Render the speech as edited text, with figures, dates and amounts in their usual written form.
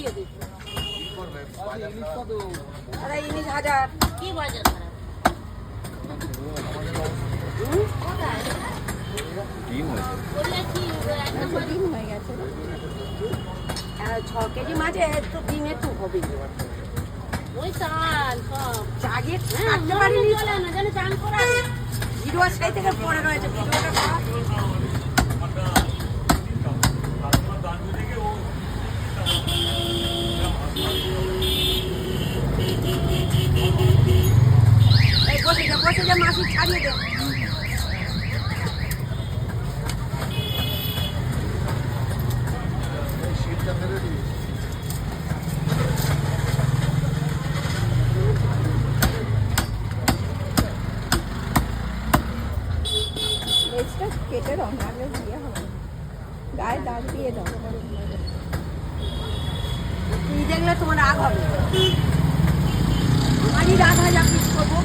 দিয়ে দিচ্ছি। আরে ইলিশ 1000। কি বাজার খারাপ? ডিম হয়েছে। বললে কি একটা ডিম হয়ে গেছে। 6 কেজি মাছে তো ডিম একটু হবে। ওই চাল সব জাগে হ্যাঁ কাটতে মনে পারিনি। চলে না জানি চান করা ভিডিও সেই থেকে পড়ে রয়েছে ভিডিওটা করা। এই বসে যা মাসি ছাড়িয়ে দে। লেজটা কেটে দাও নাহলে দিয়ে হবে গায়ে দাগ দিয়ে দাও। তুই দেখলে তোমার রাগ হবে। আমারই রাগ হয় যা পিস করবো।